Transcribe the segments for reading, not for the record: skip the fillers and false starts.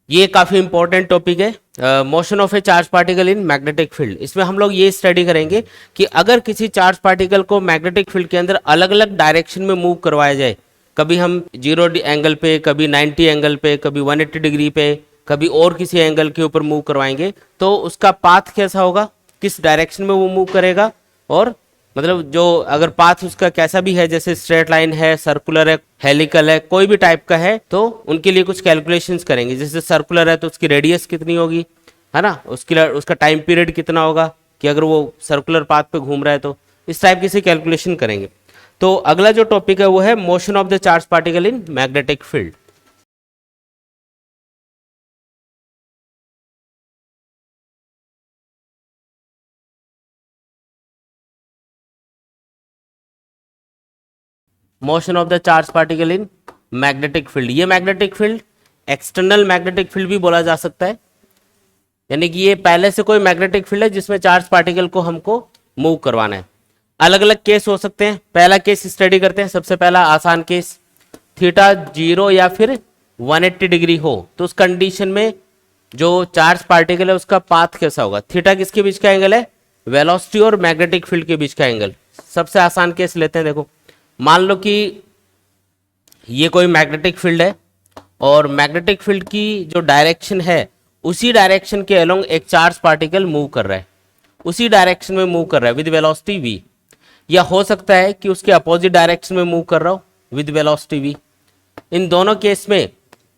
ये काफ़ी important topic है, motion of A charge particle in magnetic field. इसमें हम लोग ये स्टडी करेंगे कि अगर किसी चार्ज पार्टिकल को मैग्नेटिक फील्ड के अंदर अलग अलग डायरेक्शन में मूव करवाया जाए, कभी हम 0 एंगल पे, कभी 90 एंगल पे, कभी 180 डिग्री पे, कभी और किसी एंगल के ऊपर मूव करवाएंगे, तो उसका पाथ कैसा होगा, किस डायरेक्शन में वो मूव करेगा, और मतलब जो अगर पाथ उसका कैसा भी है, जैसे स्ट्रेट लाइन है, सर्कुलर है, हेलिकल है, कोई भी टाइप का है, तो उनके लिए कुछ कैलकुलेशंस करेंगे। जैसे सर्कुलर है तो उसकी रेडियस कितनी होगी, है ना, उसका टाइम पीरियड कितना होगा कि अगर वो सर्कुलर पाथ पे घूम रहा है, तो इस टाइप की से कैलकुलेशन करेंगे। तो अगला जो टॉपिक है वो है motion of the charge particle in magnetic field. Motion of the charge particle in magnetic field. ये magnetic field external magnetic field भी बोला जा सकता है, यानी कि ये पहले से कोई मैग्नेटिक फील्ड है जिसमें चार्ज पार्टिकल को हमको मूव करवाना है। अलग अलग केस हो सकते हैं। पहला केस स्टडी करते हैं। सबसे पहला आसान केस, थीटा 0 या फिर 180 डिग्री हो, तो उस कंडीशन में जो चार्ज पार्टिकल है उसका पाथ कैसा होगा। थीटा किसके बीच का एंगल है, वेलोसिटी और मैग्नेटिक फील्ड के बीच का एंगल। सबसे आसान केस लेते हैं। देखो, मान लो कि ये कोई मैग्नेटिक फील्ड है और मैग्नेटिक फील्ड की जो डायरेक्शन है उसी डायरेक्शन के अलोंग एक चार्ज पार्टिकल मूव कर रहा है, उसी डायरेक्शन में मूव कर रहा है विद वेलोसिटी v। या हो सकता है कि उसके अपोजिट डायरेक्शन में मूव कर रहा हो विद वेलोसिटी v। इन दोनों केस में,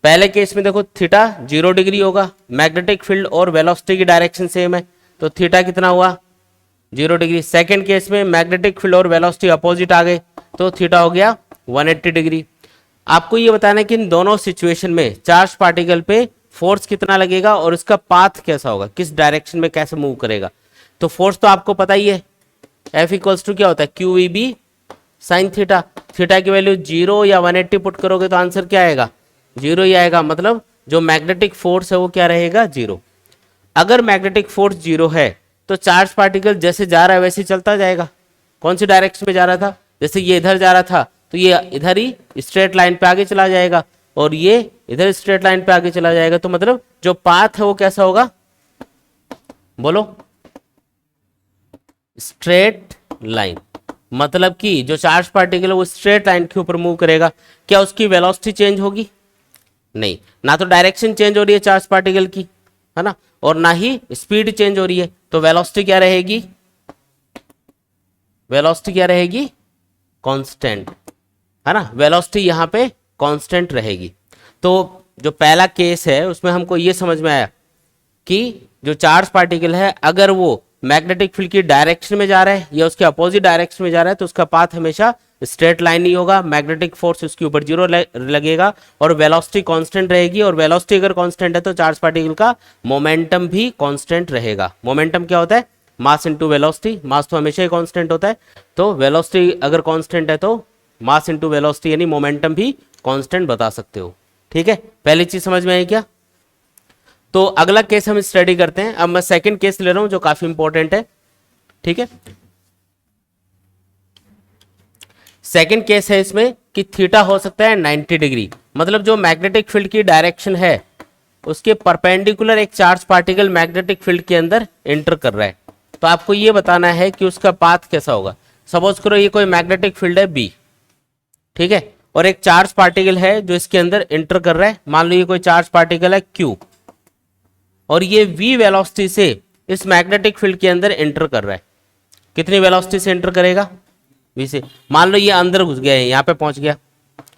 पहले केस में देखो थीटा 0 डिग्री होगा, मैग्नेटिक फील्ड और वेलोसिटी की डायरेक्शन सेम है, तो थीटा कितना हुआ 0 डिग्री। सेकेंड केस में मैग्नेटिक फील्ड और वेलोसिटी अपोजिट आ गए, तो थीटा हो गया 180 डिग्री। आपको ये बताना है कि इन दोनों सिचुएशन में चार्ज पार्टिकल पे फोर्स कितना लगेगा और उसका पाथ कैसा होगा, किस डायरेक्शन में कैसे मूव करेगा। तो फोर्स तो आपको पता ही है, F इक्वल्स टू क्या होता है, q v b sine theta. Theta की वैल्यू 0 या 180 पुट करोगे तो आंसर क्या आएगा, 0 ही आएगा। मतलब जो मैग्नेटिक फोर्स है वो क्या रहेगा, 0। अगर मैग्नेटिक फोर्स 0 है तो चार्ज पार्टिकल जैसे जा रहा है वैसे ही चलता जाएगा। कौन सी डायरेक्शन में जा रहा था, जैसे ये इधर जा रहा था तो ये इधर ही स्ट्रेट लाइन पे आगे चला जाएगा, और ये इधर स्ट्रेट लाइन पे आगे चला जाएगा। तो मतलब जो पाथ है वो कैसा होगा, बोलो, स्ट्रेट लाइन। मतलब कि जो चार्ज पार्टिकल है वो स्ट्रेट लाइन के ऊपर मूव करेगा। क्या उसकी वेलोसिटी चेंज होगी, नहीं, ना तो डायरेक्शन चेंज हो रही है चार्ज पार्टिकल की, है ना, और ना ही स्पीड चेंज हो रही है। तो वेलोसिटी क्या रहेगी, वेलोसिटी क्या रहेगी, कांस्टेंट, है ना, वेलोसिटी यहाँ पे कांस्टेंट रहेगी। तो जो पहला केस है उसमें हमको ये समझ में आया कि जो चार्ज पार्टिकल है अगर वो मैग्नेटिक फील्ड की डायरेक्शन में जा रहा है या उसके अपोजिट डायरेक्शन में जा रहा है तो उसका पाथ हमेशा स्ट्रेट लाइन ही होगा, मैग्नेटिक फोर्स उसके ऊपर 0 लगेगा और वेलोसिटी कांस्टेंट रहेगी। और वेलोसिटी अगर कांस्टेंट है तो चार्ज पार्टिकल का मोमेंटम भी कांस्टेंट रहेगा। मोमेंटम क्या होता है, मास इनटू वेलोसिटी। मास तो हमेशा ही कांस्टेंट होता है, तो वेलोसिटी अगर कांस्टेंट है तो मास इनटू वेलोसिटी यानी मोमेंटम भी कांस्टेंट बता सकते हो। ठीक है, पहली चीज समझ में आई क्या। तो अगला केस हम स्टडी करते हैं। अब मैं सेकंड केस ले रहा हूं जो काफी इंपॉर्टेंट है। ठीक है, सेकंड केस है इसमें कि थीटा हो सकता है 90 डिग्री। मतलब जो मैग्नेटिक फील्ड की डायरेक्शन है उसके परपेंडिकुलर एक चार्ज पार्टिकल मैग्नेटिक फील्ड के अंदर एंटर कर रहा है। तो आपको ये बताना है कि उसका पाथ कैसा होगा। सपोज करो ये कोई मैग्नेटिक फील्ड है बी, ठीक है, और एक चार्ज पार्टिकल है जो इसके अंदर एंटर कर रहा है। मान लो ये कोई चार्ज पार्टिकल है क्यू, और ये v वेलोसिटी से इस मैग्नेटिक फील्ड के अंदर एंटर कर रहा है। कितनी वेलोसिटी से एंटर करेगा, v से। मान लो ये अंदर घुस गया है, यहाँ पे पहुंच गया,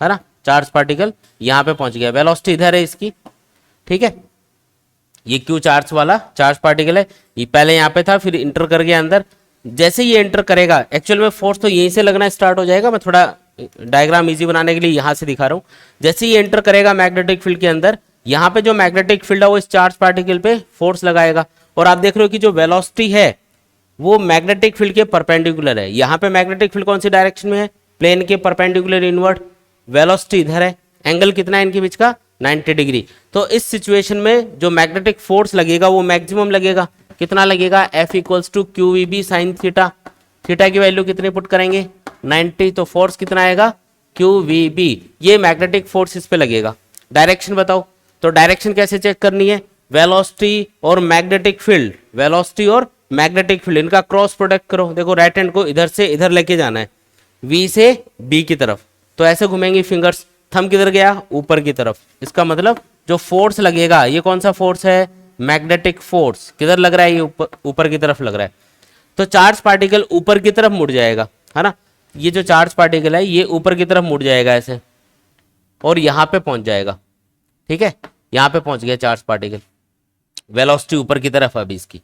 है ना, चार्ज पार्टिकल यहाँ पे पहुंच गया, वेलोसिटी इधर है इसकी। ठीक है, ये क्यू चार्ज वाला चार्ज पार्टिकल है, ये पहले यहाँ पे था फिर एंटर कर गया अंदर। जैसे ये एंटर करेगा, एक्चुअल में फोर्स तो यहीं से लगना स्टार्ट हो जाएगा। मैं थोड़ा डायग्राम इजी बनाने के लिए यहाँ से दिखा रहा हूँ। जैसे ये एंटर करेगा मैग्नेटिक फील्ड के अंदर, यहाँ पे जो मैग्नेटिक फील्ड है वो इस चार्ज पार्टिकल पे फोर्स लगाएगा, और आप देख रहे हो कि जो वेलोसिटी है वो मैग्नेटिक फील्ड के परपेंडिकुलर है। यहाँ पे मैग्नेटिक फील्ड कौन सी डायरेक्शन में है, प्लेन के परपेंडिकुलर इनवर्ड। वेलोसिटी इधर है, एंगल कितना है इनके बीच का, 90 डिग्री। तो इस सिचुएशन में जो मैग्नेटिक फोर्स लगेगा वो मैक्सिमम लगेगा। कितना लगेगा, F equals to q v b sine theta. Theta की वैल्यू कितनी पुट करेंगे, 90। तो फोर्स कितना आएगा, क्यू वी बी। ये मैग्नेटिक फोर्स इस पे लगेगा। डायरेक्शन बताओ, तो डायरेक्शन कैसे चेक करनी है, वेलोसिटी और मैग्नेटिक फील्ड, वेलोसिटी और मैग्नेटिक फील्ड इनका क्रॉस प्रोडक्ट करो। देखो राइट हैंड को इधर से इधर लेके जाना है, V से B की तरफ, तो ऐसे घूमेंगी फिंगर्स, थंब किधर गया, ऊपर की तरफ। इसका मतलब जो फोर्स लगेगा ये कौन सा फोर्स है, मैग्नेटिक फोर्स। किधर लग रहा है, ये ऊपर की तरफ लग रहा है। तो चार्ज पार्टिकल ऊपर की तरफ मुड़ जाएगा, है ना। ये जो चार्ज पार्टिकल है ये ऊपर की तरफ मुड़ जाएगा ऐसे, और यहां पे पहुंच जाएगा। ठीक है, यहां पे पहुंच गया चार्ज पार्टिकल, वेलोसिटी ऊपर की तरफ अभी इसकी,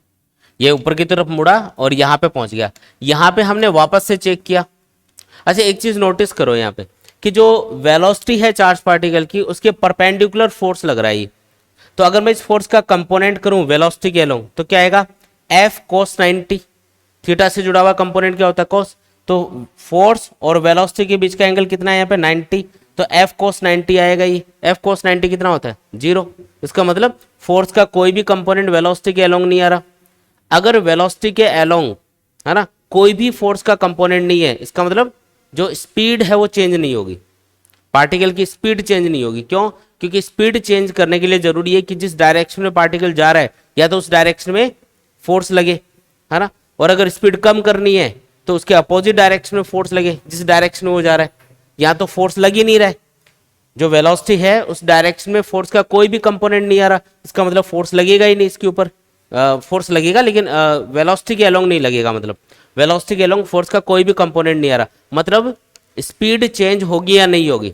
ये ऊपर की तरफ मुड़ा और यहां पे पहुंच गया। यहां पे हमने वापस से चेक किया। अच्छा एक चीज नोटिस करो यहाँ पे कि जो वेलोसिटी है चार्ज पार्टिकल की उसके परपेंडिकुलर फोर्स लग रहा है ये। तो अगर मैं इस फोर्स का कंपोनेंट करूं वेलोसिटी के अलोंग तो क्या आएगा, F cos 90। थीटा से जुड़ा हुआ कंपोनेंट क्या होता है, cos। तो फोर्स और वेलोसिटी के बीच का एंगल कितना है यहाँ पे, 90। तो F cos 90 आएगा ये। F cos 90 कितना होता है, 0। इसका मतलब फोर्स का कोई भी कंपोनेंट वेलोसिटी के अलोंग नहीं आ रहा। अगर वेलोसिटी के अलोंग, है ना, कोई भी फोर्स का कंपोनेंट नहीं है, इसका मतलब जो स्पीड है वो चेंज नहीं होगी, पार्टिकल की स्पीड चेंज नहीं होगी। क्यों, क्योंकि स्पीड चेंज करने के लिए जरूरी है कि जिस डायरेक्शन में पार्टिकल जा रहा है या तो उस डायरेक्शन में फोर्स लगे, है ना, और अगर स्पीड कम करनी है तो उसके अपोजिट डायरेक्शन में फोर्स लगे जिस डायरेक्शन में वो जा रहा है। यहाँ तो फोर्स लग ही नहीं रहा है, जो वेलोसिटी है उस डायरेक्शन में फोर्स का कोई भी कंपोनेंट नहीं आ रहा, इसका मतलब फोर्स लगेगा ही नहीं इसके ऊपर। फोर्स लगेगा लेकिन वेलोसिटी के अलोंग नहीं लगेगा, मतलब वेलोसिटी के अलोंग फोर्स का कोई भी कंपोनेंट नहीं आ रहा, मतलब स्पीड चेंज होगी या नहीं होगी,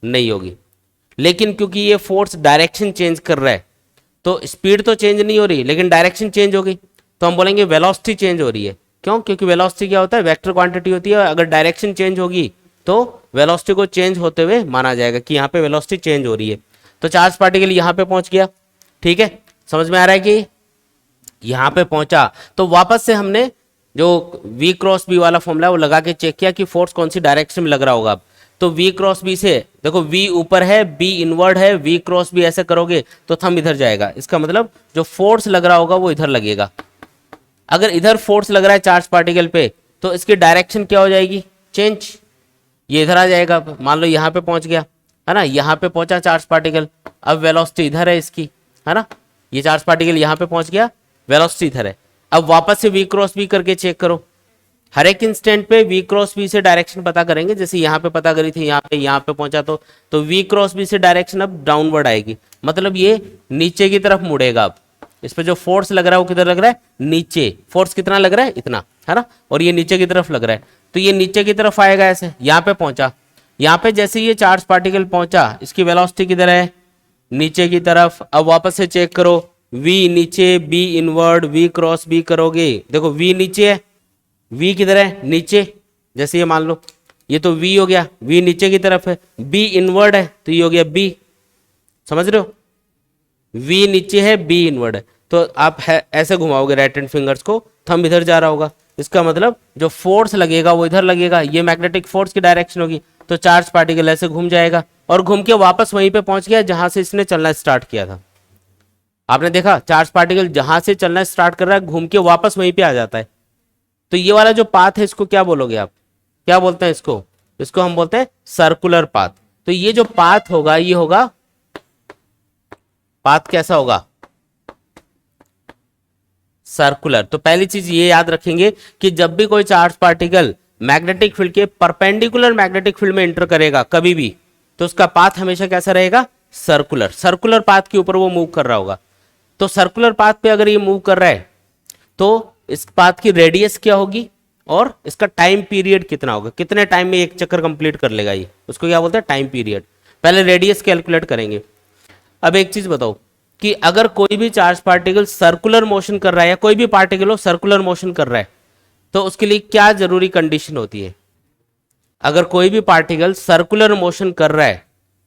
नहीं होगी। लेकिन क्योंकि ये फोर्स डायरेक्शन चेंज कर रहा है तो स्पीड तो चेंज नहीं हो रही लेकिन डायरेक्शन चेंज हो गई, तो हम बोलेंगे वेलोसिटी चेंज हो रही है। क्यों, क्योंकि वेलोसिटी क्या होता है, वेक्टर क्वांटिटी होती है, अगर डायरेक्शन चेंज होगी तो वेलोसिटी को चेंज होते हुए माना जाएगा कि यहाँ पे वेलोसिटी चेंज हो रही है। तो चार्ज पार्टिकल यहाँ पे पहुंच गया, ठीक है, समझ में आ रहा है कि यहाँ पे पहुंचा। तो वापस से हमने जो V क्रॉस B वाला फॉर्मूला वो लगा के चेक किया कि फोर्स कौन सी डायरेक्शन में लग रहा होगा। तो V क्रॉस B से देखो V ऊपर है, B इनवर्ड है, V क्रॉस B ऐसे करोगे तो थंब इधर जाएगा, इसका मतलब जो फोर्स लग रहा होगा वो इधर लगेगा। अगर इधर फोर्स लग रहा है चार्ज पार्टिकल पे तो इसकी डायरेक्शन क्या हो जाएगी, चेंज, ये इधर आ जाएगा। मान लो यहाँ पे पहुंच गया, है ना, यहाँ पे पहुंचा चार्ज पार्टिकल, अब वेलोसिटी इधर है इसकी, है ना, ये चार्ज पार्टिकल यहाँ पे पहुंच गया, वेलोसिटी इधर है। अब वापस से V क्रॉस B करके चेक करो, हर एक इंस्टेंट पे V क्रॉस B से डायरेक्शन पता करेंगे, जैसे यहाँ पे पता करी थी, यहाँ पे पहुंचा तो V क्रॉस B से डायरेक्शन अब डाउनवर्ड आएगी, मतलब ये नीचे की तरफ मुड़ेगा। अब इस पे जो फोर्स लग रहा है वो किधर लग रहा है, नीचे। फोर्स कितना लग रहा है, इतना, है ना, और ये नीचे की तरफ लग रहा है, तो ये नीचे की तरफ आएगा ऐसे। यहाँ पे पहुंचा, यहाँ पे जैसे ये चार्ज पार्टिकल पहुंचा इसकी वेलोसिटी किधर है, नीचे की तरफ। अब वापस से चेक करो, V नीचे, B inward, V cross B करोगे, देखो V नीचे है, V किधर है, नीचे। जैसे ये मान लो ये तो V हो गया, V नीचे की तरफ है, B इनवर्ड है तो ये हो गया B, समझ रहे हो, V नीचे है, B इनवर्ड है, तो आप ऐसे घुमाओगे राइट हैंड फिंगर्स को, थंब इधर जा रहा होगा, इसका मतलब जो फोर्स लगेगा वो इधर लगेगा, ये मैग्नेटिक फोर्स की डायरेक्शन होगी, तो चार्ज पार्टिकल ऐसे घूम जाएगा और घूम के वापस वहीं पे पहुंच गया जहां से इसने चलना स्टार्ट किया था। आपने देखा चार्ज पार्टिकल जहां से चलना स्टार्ट कर रहा है घूम के वापस वहीं पे आ जाता है। तो ये वाला जो पाथ है इसको क्या बोलोगे आप, क्या बोलते हैं इसको, इसको हम बोलते हैं सर्कुलर पाथ। तो ये जो पाथ होगा ये होगा, पाथ कैसा होगा, सर्कुलर। तो पहली चीज ये याद रखेंगे कि जब भी कोई चार्ज पार्टिकल मैग्नेटिक फील्ड के परपेंडिकुलर मैग्नेटिक फील्ड में एंटर करेगा कभी भी, तो उसका पाथ हमेशा कैसा रहेगा, सर्कुलर। सर्कुलर पाथ के ऊपर वो मूव कर रहा होगा। तो सर्कुलर पाथ पे अगर ये मूव कर रहा है तो इस पाथ की रेडियस क्या होगी और इसका टाइम पीरियड कितना होगा, कितने टाइम में एक चक्कर कंप्लीट कर लेगा ये, उसको क्या बोलते हैं, टाइम पीरियड। पहले रेडियस कैलकुलेट करेंगे। अब एक चीज बताओ कि अगर कोई भी चार्ज पार्टिकल सर्कुलर मोशन कर रहा है या कोई भी पार्टिकल हो सर्कुलर मोशन कर रहा है तो उसके लिए क्या जरूरी कंडीशन होती है। अगर कोई भी पार्टिकल सर्कुलर मोशन कर रहा है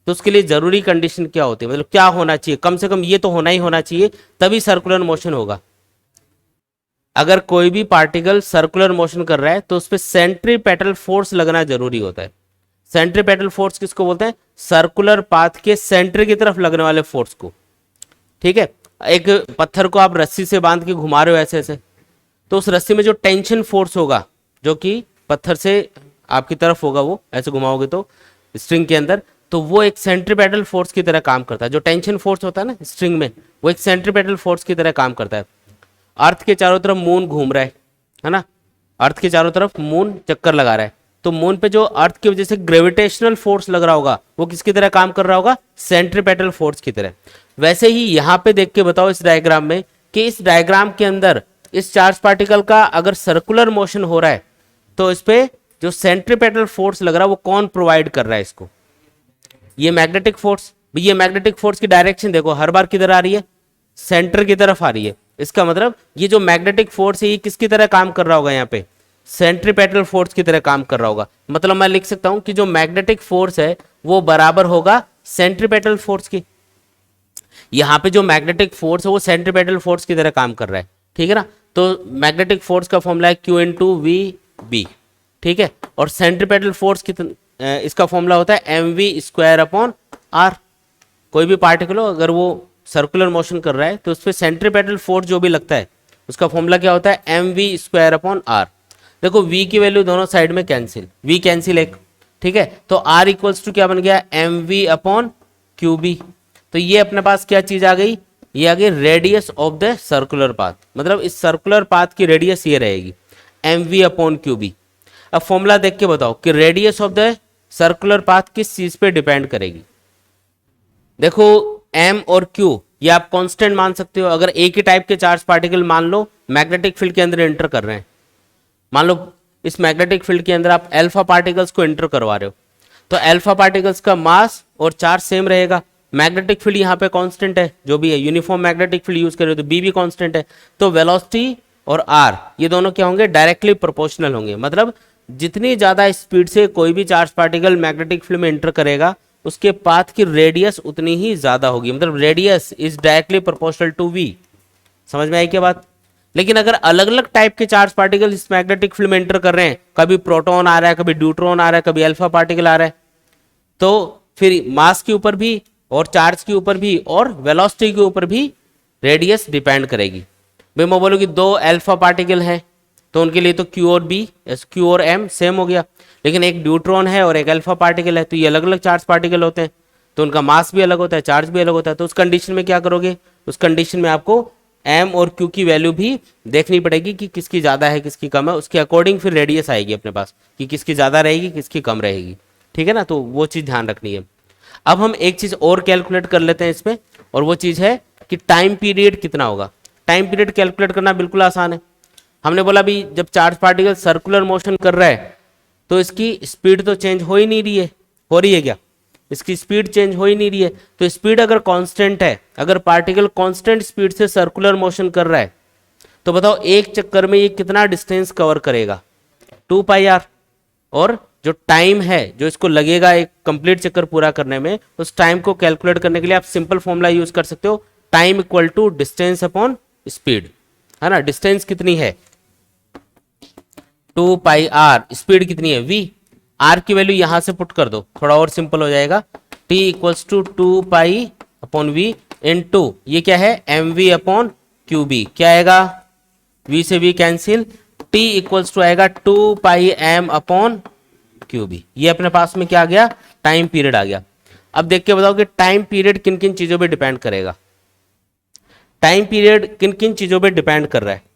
तो उसके लिए जरूरी कंडीशन क्या होती है, मतलब क्या होना चाहिए, कम से कम ये तो होना ही होना चाहिए तभी सर्कुलर मोशन होगा। अगर कोई भी पार्टिकल सर्कुलर मोशन कर रहा है तो उस पर सेंट्रीपेटल फोर्स लगना जरूरी होता है। सेंट्रीपेटल फोर्स किसको बोलते हैं, सर्कुलर पाथ के सेंटर की तरफ लगने वाले फोर्स को। ठीक है, एक पत्थर को आप रस्सी से बांध के घुमा रहे हो ऐसे ऐसे, तो उस रस्सी में जो टेंशन फोर्स होगा जो कि पत्थर से आपकी तरफ होगा, वो ऐसे घुमाओगे तो स्ट्रिंग के अंदर, तो वो एक सेंट्रीपेटल फोर्स की तरह काम करता है। जो टेंशन फोर्स होता है ना स्ट्रिंग में, वो एक सेंट्रीपेटल फोर्स की तरह काम करता है। अर्थ के चारों तरफ मून घूम रहा है ना, अर्थ के चारों तरफ मून चक्कर लगा रहा है, तो मून पे जो अर्थ की वजह से ग्रेविटेशनल फोर्स लग रहा होगा वो किसकी तरह काम कर रहा होगा, सेंट्रीपेटल फोर्स की तरह। वैसे ही यहां पे देख के बताओ इस डायग्राम में कि इस डायग्राम के अंदर इस चार्ज पार्टिकल का अगर सर्कुलर मोशन हो रहा है तो इस पे जो सेंट्रीपेटल फोर्स लग रहा है वो कौन प्रोवाइड कर रहा है इसको, ये मैग्नेटिक फोर्स। ये मैग्नेटिक फोर्स की डायरेक्शन देखो हर बार किधर आ रही है, सेंटर की तरफ आ रही है। इसका मतलब ये जो मैग्नेटिक फोर्स है ये किसकी तरह काम कर रहा होगा, यहाँ पे सेंट्रीपेटल फोर्स की तरह काम कर रहा होगा। मतलब मैं लिख सकता हूं कि जो मैग्नेटिक फोर्स है वो बराबर होगा सेंट्रीपेटल फोर्स की। यहां पे जो मैग्नेटिक फोर्स है वो सेंट्रीपेटल फोर्स की तरह काम कर रहा है, ठीक है ना। तो मैग्नेटिक फोर्स का फॉर्मूला है Q इंटू वी बी, ठीक है। और सेंट्रीपेटल फोर्स कितना, इसका फॉर्मूला होता है mv स्क्वायर अपॉन आर। कोई भी पार्टिकल हो अगर वो सर्कुलर मोशन कर रहा है तो उस पर सेंट्रीपेटल फोर्स जो भी लगता है उसका फॉर्मूला क्या होता है, mv स्क्वायर अपॉन आर। देखो v की वैल्यू दोनों साइड में कैंसिल, v कैंसिल एक, ठीक है। तो r इक्वल्स टू क्या बन गया, mv अपॉन क्यूबी। तो ये अपने पास क्या चीज आ गई, ये आ गई radius of the circular path. मतलब इस सर्कुलर पाथ की रेडियस ये रहेगी mv अपॉन क्यूबी। अब फॉर्मूला देख के बताओ कि radius of the circular path किस चीज पे डिपेंड करेगी। देखो m और q ये आप कांस्टेंट मान सकते हो। अगर एक ही टाइप के चार्ज पार्टिकल मान लो मैग्नेटिक फील्ड के अंदर एंटर कर रहे हैं, मान लो इस मैग्नेटिक फील्ड के अंदर आप अल्फा पार्टिकल्स को एंटर करवा रहे हो, तो अल्फा पार्टिकल्स का मास और चार्ज सेम रहेगा। मैग्नेटिक फील्ड यहाँ पे कांस्टेंट है, जो भी है यूनिफॉर्म मैग्नेटिक फील्ड यूज कर रहे हो तो बी भी कांस्टेंट है। तो वेलोसिटी और आर ये दोनों क्या होंगे, डायरेक्टली प्रोपोर्शनल होंगे। मतलब जितनी ज्यादा स्पीड से कोई भी चार्ज पार्टिकल मैग्नेटिक फील्ड में एंटर करेगा उसके पाथ की रेडियस उतनी ही ज्यादा होगी। मतलब radius is directly proportional to v. समझ में आई क्या बात। लेकिन अगर अलग अलग टाइप के चार्ज पार्टिकल इस मैग्नेटिक फील्ड में एंटर कर रहे हैं, कभी प्रोटॉन आ रहा है, कभी न्यूट्रॉन आ रहा है, कभी अल्फा पार्टिकल आ रहा है, तो फिर मास के ऊपर भी और चार्ज के ऊपर भी और वेलोसिटी के ऊपर भी रेडियस डिपेंड करेगी। भाई मैं बोलूँ कि दो अल्फा पार्टिकल हैं तो उनके लिए तो Q और B, Q और M सेम हो गया। लेकिन एक न्यूट्रॉन है और एक अल्फा पार्टिकल है तो ये अलग अलग चार्ज पार्टिकल होते हैं, तो उनका मास भी अलग होता है, चार्ज भी अलग होता है। तो उस कंडीशन में क्या करोगे, उस कंडीशन में आपको M और Q की वैल्यू भी देखनी पड़ेगी कि किसकी ज़्यादा है किसकी कम है। उसके अकॉर्डिंग फिर रेडियस आएगी अपने पास कि किसकी ज़्यादा रहेगी किसकी कम रहेगी, ठीक है ना। तो वो चीज़ ध्यान रखनी है। अब हम एक चीज़ और कैलकुलेट कर लेते हैं इसमें, और वो चीज़ है कि टाइम पीरियड कितना होगा। टाइम पीरियड कैलकुलेट करना बिल्कुल आसान है। हमने बोला भी जब चार्ज पार्टिकल सर्कुलर मोशन कर रहा है तो इसकी स्पीड तो चेंज हो ही नहीं रही है, हो रही है क्या, इसकी स्पीड चेंज हो ही नहीं रही है। तो स्पीड अगर कांस्टेंट है, अगर पार्टिकल कांस्टेंट स्पीड से सर्कुलर मोशन कर रहा है तो बताओ एक चक्कर में ये कितना डिस्टेंस कवर करेगा, 2 पाई आर। और जो टाइम है जो इसको लगेगा एक कंप्लीट चक्कर पूरा करने में, उस टाइम को कैलकुलेट करने के लिए आप सिंपल फॉर्मूला यूज कर सकते हो, time equal to distance upon speed, है ना। डिस्टेंस कितनी है 2 पाई आर, स्पीड कितनी है v, r की वैल्यू यहां से पुट कर दो थोड़ा और सिंपल हो जाएगा। t equals to 2 pi upon v into ये क्या है mv अपॉन qb, क्या आएगा v से v cancel, t equals to आएगा 2 पाई m अपॉन qb। ये अपने पास में क्या आ गया, टाइम पीरियड आ गया। अब देख के बताओ कि टाइम पीरियड किन किन चीजों पे डिपेंड करेगा। टाइम पीरियड किन किन चीजों पे डिपेंड कर रहा है।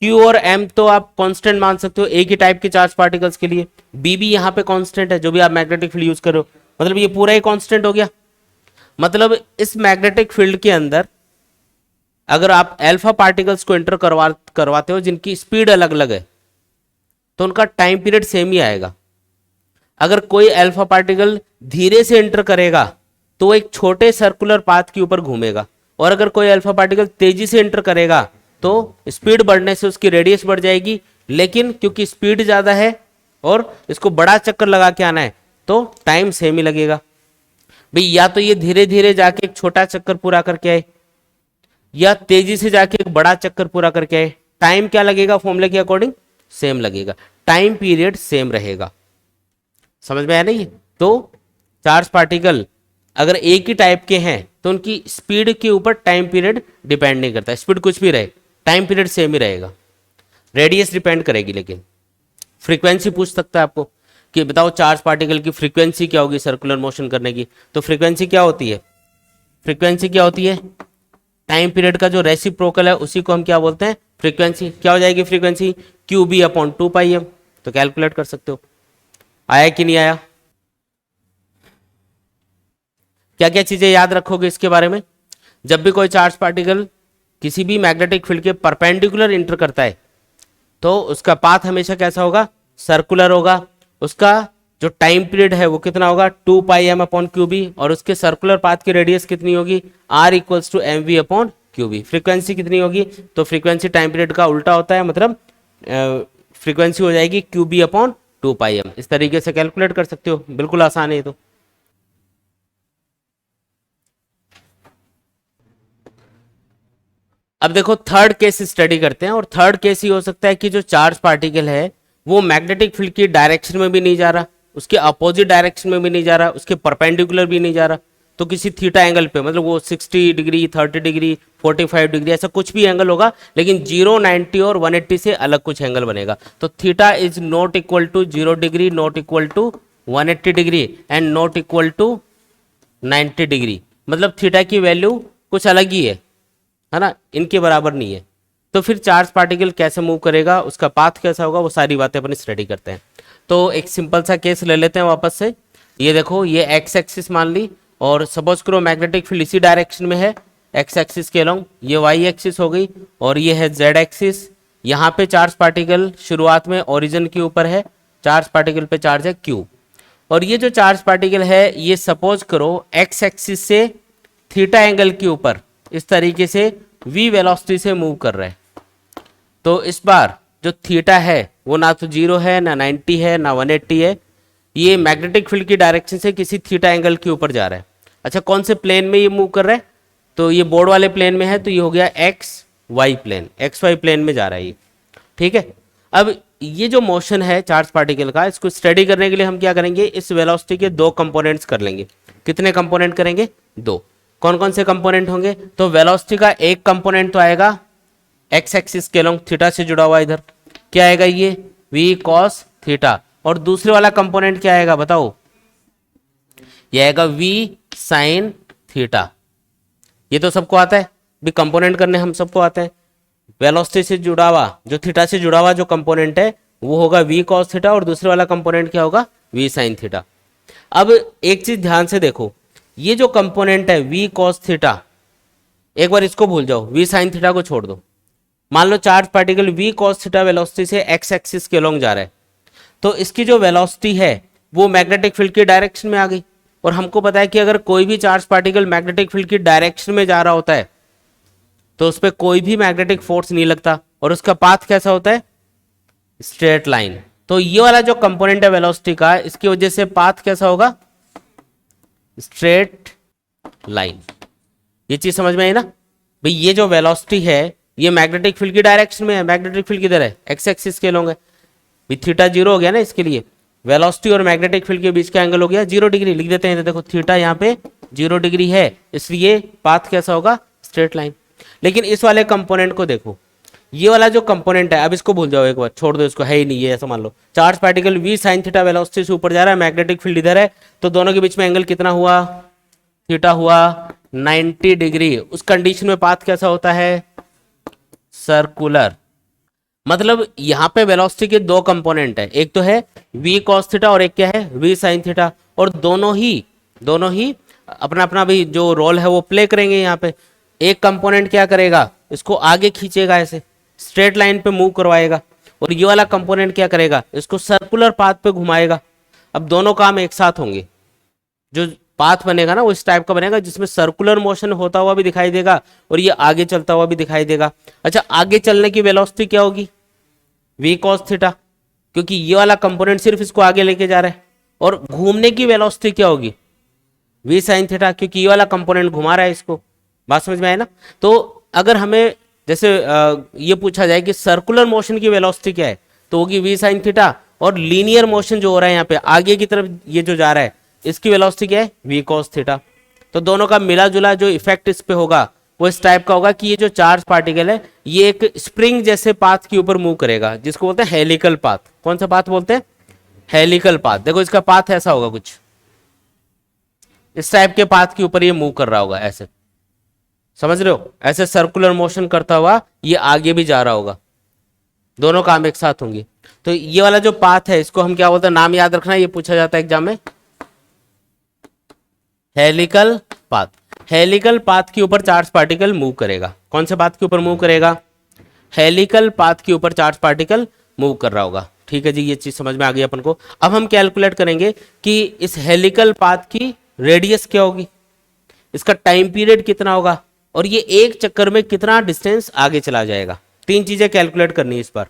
Q और M तो आप कांस्टेंट मान सकते हो एक ही टाइप के चार्ज पार्टिकल्स के लिए। B भी यहाँ पे कांस्टेंट है, जो भी आप मैग्नेटिक फील्ड यूज करो, मतलब ये पूरा ही कांस्टेंट हो गया। मतलब इस मैग्नेटिक फील्ड के अंदर अगर आप अल्फा पार्टिकल्स को एंटर करवाते हो जिनकी स्पीड अलग अलग है तो उनका टाइम पीरियड सेम ही आएगा। अगर कोई अल्फा पार्टिकल धीरे से एंटर करेगा तो वो एक छोटे सर्कुलर पाथ के ऊपर घूमेगा, और अगर कोई अल्फा पार्टिकल तेजी से एंटर करेगा तो स्पीड बढ़ने से उसकी रेडियस बढ़ जाएगी। लेकिन क्योंकि स्पीड ज्यादा है और इसको बड़ा चक्कर लगा के आना है तो टाइम सेम ही लगेगा। भाई या तो ये धीरे धीरे जाके एक छोटा चक्कर पूरा करके आए या तेजी से जाके एक बड़ा चक्कर पूरा करके आए, टाइम क्या लगेगा फॉर्मूले के अकॉर्डिंग सेम लगेगा, टाइम पीरियड सेम रहेगा। समझ में आया नहीं। तो चार्ज पार्टिकल अगर एक ही टाइप के हैं तो उनकी स्पीड के ऊपर टाइम पीरियड डिपेंड नहीं करता, स्पीड कुछ भी रहे टाइम पीरियड सेम ही रहेगा, रेडियस डिपेंड करेगी। लेकिन फ्रीक्वेंसी पूछ सकता है आपको कि बताओ चार्ज पार्टिकल की फ्रीक्वेंसी क्या होगी सर्कुलर मोशन करने की, तो फ्रीक्वेंसी क्या होती है, फ्रीक्वेंसी क्या होती है, टाइम पीरियड का जो रेसिप्रोकल है उसी को हम क्या बोलते हैं, फ्रीक्वेंसी। क्या हो जाएगी frequency, Q B upon 2 pi M. तो कैलकुलेट कर सकते हो। आया कि नहीं आया? क्या क्या चीजें याद रखोगे इसके बारे में? जब भी कोई चार्ज पार्टिकल किसी भी मैग्नेटिक फील्ड के परपेंडिकुलर इंटर करता है तो उसका पाथ हमेशा कैसा होगा, सर्कुलर होगा। उसका जो टाइम पीरियड है वो कितना होगा, 2 pi M upon Q b, और उसके सर्कुलर पाथ की रेडियस कितनी होगी, r equals to m v upon Q b. Frequency कितनी होगी, तो फ्रीक्वेंसी टाइम पीरियड का उल्टा होता है, मतलब फ्रीक्वेंसी हो जाएगी Q B upon 2 pi M. इस तरीके से कैलकुलेट कर सकते हो, बिल्कुल आसान है ये तो। अब देखो थर्ड केस स्टडी करते हैं, और थर्ड केस ही हो सकता है कि जो चार्ज पार्टिकल है वो मैग्नेटिक फील्ड की डायरेक्शन में भी नहीं जा रहा, उसके अपोजिट डायरेक्शन में भी नहीं जा रहा, उसके परपेंडिकुलर भी नहीं जा रहा, तो किसी थीटा एंगल पे, मतलब वो 60 डिग्री 30 डिग्री 45 डिग्री ऐसा कुछ भी एंगल होगा, लेकिन 0 90 और 180 से अलग कुछ एंगल बनेगा। तो theta is not equal to 0 degree, not equal to 180 degree and not equal to 90 degree, मतलब थीटा की वैल्यू कुछ अलग ही है ना, इनके बराबर नहीं है। तो फिर चार्ज पार्टिकल कैसे मूव करेगा, उसका पाथ कैसा होगा, वो सारी बातें अपन स्टडी करते हैं। तो एक सिंपल सा केस ले लेते हैं वापस से। ये देखो, ये एक्स एक्सिस मान ली, और सपोज करो मैग्नेटिक फील्ड इसी डायरेक्शन में है एक्स एक्सिस के अलोंग, ये वाई एक्सिस हो गई, और ये है जेड एक्सिस। यहाँ पे चार्ज पार्टिकल शुरुआत में ओरिजिन के ऊपर है, चार्ज पार्टिकल पे चार्ज है क्यू, और ये जो चार्ज पार्टिकल है ये सपोज करो एक्स एक्सिस से थीटा एंगल के ऊपर इस तरीके से v वेलोसिटी से मूव कर रहा है। तो इस बार जो थीटा है वो ना तो 0 है, ना 90 है, ना 180 है, ये मैग्नेटिक फील्ड की डायरेक्शन से किसी थीटा एंगल के ऊपर जा रहा है। अच्छा, कौन से प्लेन में ये मूव कर रहा है, तो ये बोर्ड वाले प्लेन में है, तो ये हो गया x y plane, x y plane में जा रहा है ये, ठीक है। अब ये जो मोशन है चार्ज पार्टिकल का, इसको स्टडी करने के लिए हम क्या करेंगे, इस वेलोसिटी के दो कंपोनेंट्स कर लेंगे। कितने कंपोनेंट करेंगे, दो। कौन कौन से कंपोनेंट होंगे, तो वेलोसिटी का एक कंपोनेंट तो आएगा एक्स एक्सिस के अलोंग थीटा से जुड़ा हुआ, इधर क्या आएगा, ये v cos थीटा, और दूसरे वाला कंपोनेंट क्या आएगा बताओ, ये आएगा v sin थीटा। ये तो सबको आता है भी, कंपोनेंट करने हम सबको आते हैं। वेलोसिटी से जुड़ा हुआ, जो थीटा से जुड़ा हुआ जो कंपोनेंट है वो होगा v cos थीटा, और दूसरे वाला कंपोनेंट क्या होगा, v sin थीटा। अब एक चीज ध्यान से देखो, ये जो कंपोनेंट है v cos थीटा, एक बार इसको भूल जाओ, v sin थीटा को छोड़ दो। मान लो charge particle v cos theta velocity से x एक्सिस के अलोंग जा रहा है, तो इसकी जो वेलोसिटी है वो मैग्नेटिक फील्ड की डायरेक्शन में आ गई, और हमको पता है कि अगर कोई भी चार्ज पार्टिकल मैग्नेटिक फील्ड की डायरेक्शन में जा रहा होता है तो उस पर कोई भी मैग्नेटिक फोर्स नहीं लगता, और उसका पाथ कैसा होता है, स्ट्रेट लाइन। तो ये वाला जो कंपोनेंट है वेलोसिटी का, इसकी वजह से पाथ कैसा होगा, स्ट्रेट लाइन। ये चीज समझ में आई ना भाई, ये जो वेलोसिटी है ये मैग्नेटिक फील्ड की डायरेक्शन में है, मैग्नेटिक फील्ड किधर है, एक्स एक्सिस के अलोंग है, थीटा 0 हो गया ना, इसके लिए वेलोसिटी और मैग्नेटिक फील्ड के बीच का एंगल हो गया 0 डिग्री। लिख देते हैं, देखो थीटा यहाँ पे 0 डिग्री है, इसलिए पाथ कैसा होगा, स्ट्रेट लाइन। लेकिन इस वाले कंपोनेंट को देखो, ये वाला जो कंपोनेंट है, अब इसको भूल जाओ एक बार, छोड़ दो इसको, है ही नहीं, ये ऐसा मान लो। Charge particle v sin theta velocity से ऊपर जा रहा है, मैग्नेटिक फील्ड इधर है, तो दोनों के बीच में एंगल कितना हुआ, थीटा हुआ 90 डिग्री। उस कंडीशन में पाथ कैसा होता है, सर्कुलर। मतलब यहाँ पे वेलोसिटी के दो कंपोनेंट है, एक तो है v cos थीटा और एक क्या है, v sin थीटा, और दोनों ही अपना अपना भी जो रोल है वो प्ले करेंगे। यहाँ पे एक कंपोनेंट क्या करेगा, इसको आगे खींचेगा, ऐसे स्ट्रेट लाइन पे मूव करवाएगा, और ये वाला कंपोनेंट क्या करेगा, इसको सर्कुलर पाथ पे घुमाएगा। अब दोनों काम एक साथ होंगे, जो पाथ बनेगा ना वो इस टाइप का बनेगा जिसमें सर्कुलर मोशन होता हुआ भी दिखाई देगा और ये आगे चलता हुआ भी दिखाई देगा। अच्छा, आगे चलने की वेलोसिटी क्या होगी, v cos थीटा, क्योंकि ये वाला कंपोनेंट सिर्फ इसको आगे लेके जा रहा है, और घूमने की वेलोसिटी क्या होगी, v sin थीटा, क्योंकि ये वाला कंपोनेंट घुमा रहा है इसको। बात समझ में आए ना। तो अगर हमें जैसे ये पूछा जाए कि सर्कुलर मोशन की वेलोसिटी क्या है, तो होगी v sin थीटा, और लीनियर मोशन जो हो रहा है यहाँ पे आगे की तरफ ये जो जा रहा है, इसकी वेलोसिटी क्या है, v cos थीटा। तो दोनों का मिला जुला जो इफेक्ट इस पे होगा वो इस टाइप का होगा कि ये जो चार्ज पार्टिकल है ये एक स्प्रिंग जैसे पाथ के ऊपर मूव करेगा, जिसको बोलते हैं हेलिकल पाथ। कौन सा पाथ बोलते हैं, हेलिकल पाथ, देखो इसका पाथ ऐसा होगा कुछ इस टाइप के पाथ के ऊपर ये मूव कर रहा होगा, ऐसे समझ रहे हो, ऐसे सर्कुलर मोशन करता हुआ ये आगे भी जा रहा होगा, दोनों काम एक साथ होंगे। तो ये वाला जो पाथ है इसको हम क्या बोलते हैं, नाम याद रखना, ये पूछा जाता है एग्जाम में, हेलिकल पाथ। हेलिकल पाथ के ऊपर चार्ज पार्टिकल मूव करेगा, कौन से पाथ के ऊपर मूव करेगा, हेलिकल पाथ के ऊपर चार्ज पार्टिकल मूव कर रहा होगा। ठीक है जी, ये चीज समझ में आ गई अपन को। अब हम कैलकुलेट करेंगे कि इस हेलिकल पाथ की रेडियस क्या होगी, इसका टाइम पीरियड कितना होगा, और ये एक चक्कर में कितना डिस्टेंस आगे चला जाएगा। तीन चीजें कैलकुलेट करनी है इस पर।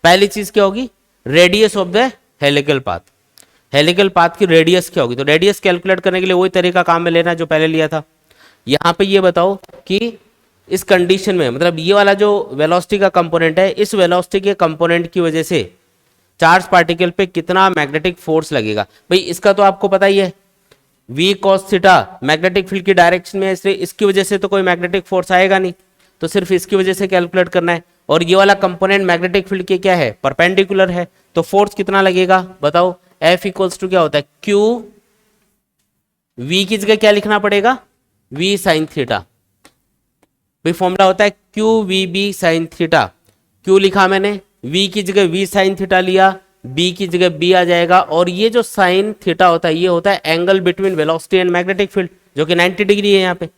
पहली चीज क्या होगी, radius of the helical path, helical path की रेडियस क्या होगी। तो रेडियस कैलकुलेट करने के लिए वही तरीका काम में लेना है जो पहले लिया था। यहाँ पे ये बताओ कि इस कंडीशन में, मतलब ये वाला जो वेलोसिटी का कंपोनेंट है, इस वेलोसिटी के कंपोनेंट की वजह से चार्ज पार्टिकल पे कितना मैग्नेटिक फोर्स लगेगा। भाई इसका तो आपको पता ही है, v cos theta magnetic field की डायरेक्शन में है, इसलिए इसकी वजह से तो कोई मैग्नेटिक फोर्स आएगा नहीं, तो सिर्फ इसकी वजह से कैलकुलेट करना है। और ये वाला कंपोनेंट मैग्नेटिक फील्ड के क्या है, परपेंडिकुलर है, तो फोर्स कितना लगेगा बताओ। F इक्वल्स टू क्या होता है, Q, V की जगह क्या लिखना पड़ेगा, V साइन थीटा। भाई फॉर्मूला होता है QVB साइन थीटा, Q लिखा मैंने, V की जगह V साइन थीटा लिया, B की जगह B आ जाएगा, और ये जो साइन थीटा होता है ये होता है angle between velocity and magnetic field, जो कि 90 डिग्री है। यहाँ पे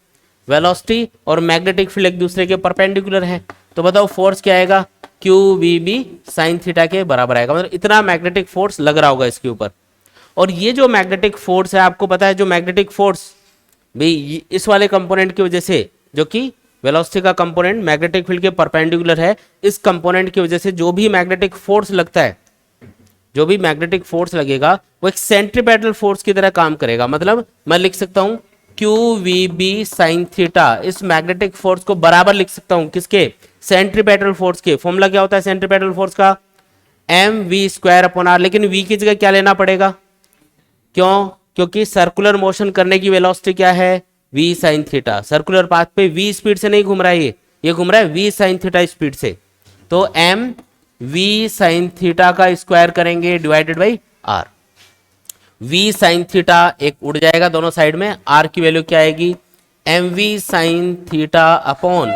वेलोसिटी और मैग्नेटिक फील्ड एक दूसरे के परपेंडिकुलर है, तो बताओ फोर्स क्या आएगा, QVB साइन थीटा के बराबर आएगा। मतलब इतना मैग्नेटिक फोर्स लग रहा होगा इसके ऊपर। और ये जो मैग्नेटिक फोर्स है, आपको पता है जो मैग्नेटिक फोर्स भाई इस वाले कंपोनेंट की वजह से, जो कि वेलोसिटी का कंपोनेंट मैग्नेटिक फील्ड के परपेंडिकुलर है, इस कंपोनेंट की वजह से जो भी मैग्नेटिक फोर्स लगता है, जो भी मैग्नेटिक फोर्स लगेगा वो एक सेंट्रीपेटल फोर्स की तरह काम करेगा। मतलब मैं लिख सकता हूं QVB साइन थीटा, इस मैग्नेटिक फोर्स को बराबर लिख सकता हूं किसके, सेंट्रीपेटल फोर्स के। फॉर्मूला क्या होता है सेंट्रीपेटल फोर्स का, mv²/r, लेकिन v की जगह क्या लेना पड़ेगा, क्यों, क्योंकि सर्कुलर मोशन करने की वेलोसिटी क्या है, v sine theta. Circular path पे v स्पीड से नहीं घूम रहा है, ये घूम रहा है v साइन थीटा स्पीड से। तो m v साइन थीटा का स्क्वायर करेंगे divided by r, v sine theta एक उड़ जाएगा दोनों साइड में, r की वैल्यू क्या आएगी, mv sine theta upon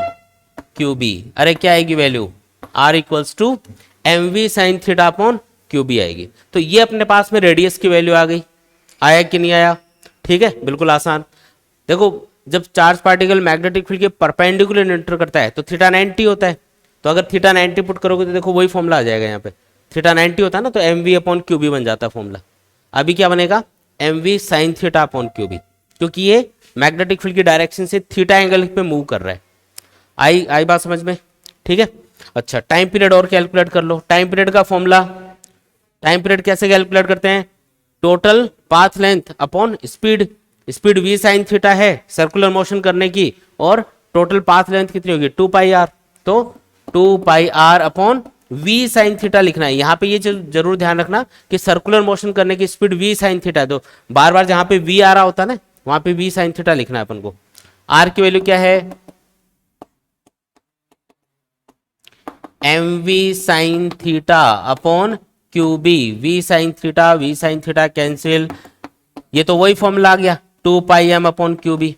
qb। अरे क्या आएगी value, r equals to mv sine theta upon qb आएगी। तो ये अपने पास में रेडियस की वैल्यू आ गई, आया कि नहीं आया, ठीक है, बिल्कुल आसान। देखो जब चार्ज पार्टिकल मैग्नेटिक फील्ड के परपेंडिकुलर एंटर करता है तो थीटा 90 होता है, तो अगर थीटा 90 पुट करोगे तो देखो वही फॉर्मूला आ जाएगा। यहाँ पे थीटा 90 होता है ना, तो mv अपॉन QB बन जाता है फॉर्मूला। अभी क्या बनेगा, mv sine theta upon QB, क्योंकि ये मैग्नेटिक फील्ड की डायरेक्शन से थीटा एंगल पे मूव कर रहा है। आई बात समझ में, ठीक है। अच्छा टाइम पीरियड और कैलकुलेट कर लो। टाइम पीरियड का फॉर्मूला, टाइम पीरियड कैसे कैलकुलेट करते हैं, total path length upon speed. Speed v sine theta है सर्कुलर मोशन करने की, और टोटल पाथ लेंथ कितनी होगी 2πr, तो 2πr upon v sine theta लिखना है। यहाँ पे ये जरूर ध्यान रखना कि सर्कुलर मोशन करने की स्पीड v साइन थीटा है, तो बार बार जहां पे v आ रहा होता है ना, वहां पे v साइन थीटा लिखना है अपन को। r की वैल्यू क्या है, mv sine theta upon QB, v sine theta cancel, ये तो वही फॉर्मूला आ गया 2πm अपॉन QB,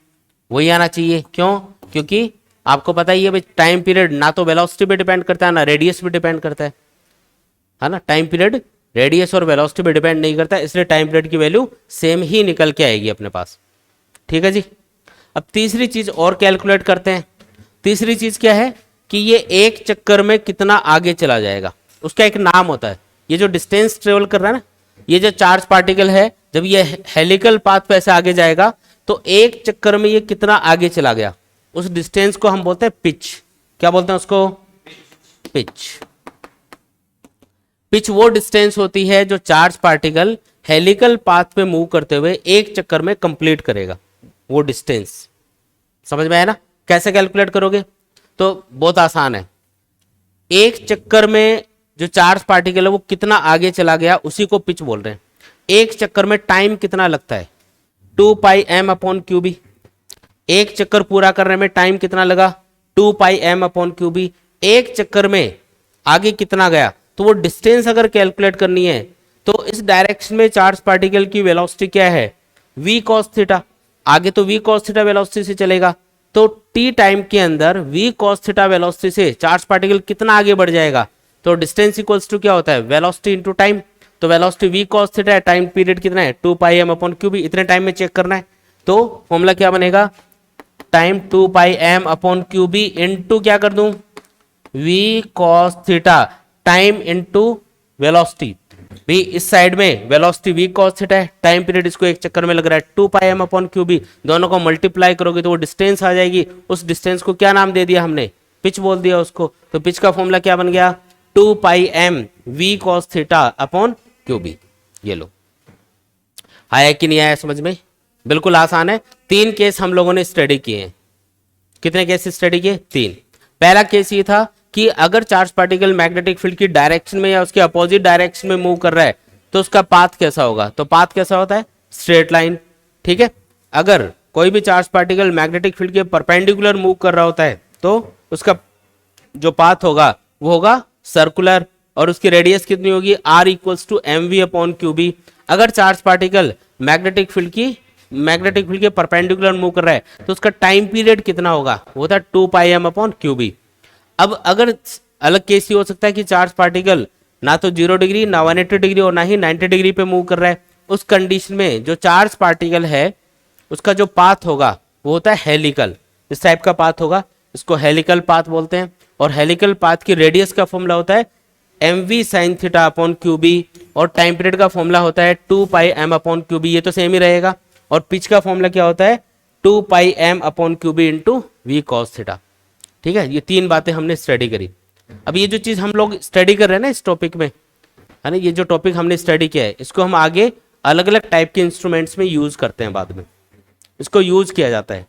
वही आना चाहिए। क्यों, क्योंकि आपको पता ही है भाई टाइम पीरियड ना तो वेलोसिटी पे डिपेंड करता है ना रेडियस पे डिपेंड करता है ना। टाइम पीरियड रेडियस और वेलोसिटी पे डिपेंड नहीं करता, इसलिए टाइम पीरियड की वैल्यू सेम ही निकल के आएगी अपने पास, ठीक है जी। अब तीसरी चीज और कैलकुलेट करते हैं। तीसरी चीज क्या है कि ये एक चक्कर में कितना आगे चला जाएगा, उसका एक नाम होता है। ये जो डिस्टेंस ट्रेवल कर रहा है ना, ये जो चार्ज पार्टिकल है, जब ये हेलिकल पाथ पे ऐसे आगे जाएगा तो एक चक्कर में ये कितना आगे चला गया, उस डिस्टेंस को हम बोलते हैं पिच। क्या बोलते हैं उसको, पिच। पिच वो डिस्टेंस होती है जो चार्ज पार्टिकल हेलिकल पाथ पे मूव करते हुए एक चक्कर में कंप्लीट करेगा, वो डिस्टेंस। समझ में आया ना, कैसे कैलकुलेट करोगे, तो बहुत आसान है। एक चक्कर में जो चार्ज पार्टिकल है वो कितना आगे चला गया, उसी को पिच बोल रहे हैं। एक चक्कर में टाइम कितना लगता है, 2πm अपॉन QB। एक चक्कर पूरा करने में टाइम कितना लगा, 2πm अपॉन QB। एक चक्कर में आगे कितना गया, तो वो डिस्टेंस अगर कैलकुलेट करनी है तो इस डायरेक्शन में चार्ज पार्टिकल की वेलोसिटी क्या है, v cos थीटा। आगे तो v cos थीटा वेलोसिटी से चलेगा, तो t टाइम के अंदर v cos थीटा वेलोसिटी से चार्ज पार्टिकल कितना आगे बढ़ जाएगा, तो डिस्टेंस इक्वल्स टू क्या होता है, वेलोसिटी इनटू टाइम। तो वेलोसिटी v cos थीटा है, टाइम पीरियड कितना है 2 पाई m अपॉन क्यूब, इतने टाइम में चेक करना है। तो फॉर्मूला क्या बनेगा, टाइम 2 पाई m अपॉन क्यूब इनटू क्या कर दूं, v cos theta time into velocity. भी इस साइड में वेलोसिटी v cos थीटा है, टाइम पीरियड इसको एक चक्कर में लग रहा है 2 पाई m अपॉन क्यूब, दोनों को मल्टीप्लाई करोगे तो वो डिस्टेंस आ जाएगी। उस डिस्टेंस को क्या नाम दे दिया हमने, पिच बोल दिया उसको। तो पिच का फॉर्मूला क्या बन गया, 2 पाई m v cos theta upon cube. ये लो, आया कि नहीं आया समझ में, बिल्कुल आसान है। 3 केस हम लोगों ने स्टडी किए हैं। कितने केस स्टडी किए, 3। पहला केस ये था कि अगर चार्ज पार्टिकल मैग्नेटिक फील्ड की डायरेक्शन में या उसके अपोजिट डायरेक्शन में मूव कर रहा है तो उसका पाथ कैसा होगा, तो पाथ कैसा होता है, स्ट्रेट लाइन। ठीक है, अगर कोई भी चार्ज पार्टिकल मैग्नेटिक फील्ड के परपेंडिकुलर मूव कर रहा होता है तो उसका जो पाथ होगा वो होगा सर्कुलर, और उसकी रेडियस कितनी होगी, r equals to m v upon Q b. अगर चार्ज पार्टिकल मैग्नेटिक फील्ड के परपेंडिकुलर मूव कर रहा है तो उसका टाइम पीरियड कितना होगा, वो था 2 pi M upon Q B. अब अगर अलग केस ये हो सकता है कि चार्ज पार्टिकल ना तो 0 डिग्री ना 180 डिग्री और ना ही 90 डिग्री पे मूव कर रहा है, उस कंडीशन में जो चार्ज पार्टिकल है उसका जो पाथ होगा वो होता है हेलिकल। इस टाइप का पाथ होगा, इसको हेलिकल पाथ बोलते हैं। और हेलिकल पाथ की रेडियस का फॉर्मूला होता है m v sine theta upon Q b, और टाइम पीरियड का फॉर्मूला होता है 2 pi M upon Q b, ये तो सेम ही रहेगा। और पिच का फॉर्मूला क्या होता है 2 pi M upon Q B into V cos theta. ठीक है, ये 3 बातें हमने स्टडी करी। अब ये जो चीज हम लोग स्टडी कर रहे हैं ना इस टॉपिक में, है ना, ये जो टॉपिक हमने स्टडी किया है इसको हम आगे अलग अलग टाइप के इंस्ट्रूमेंट्स में यूज करते हैं, बाद में इसको यूज किया जाता है।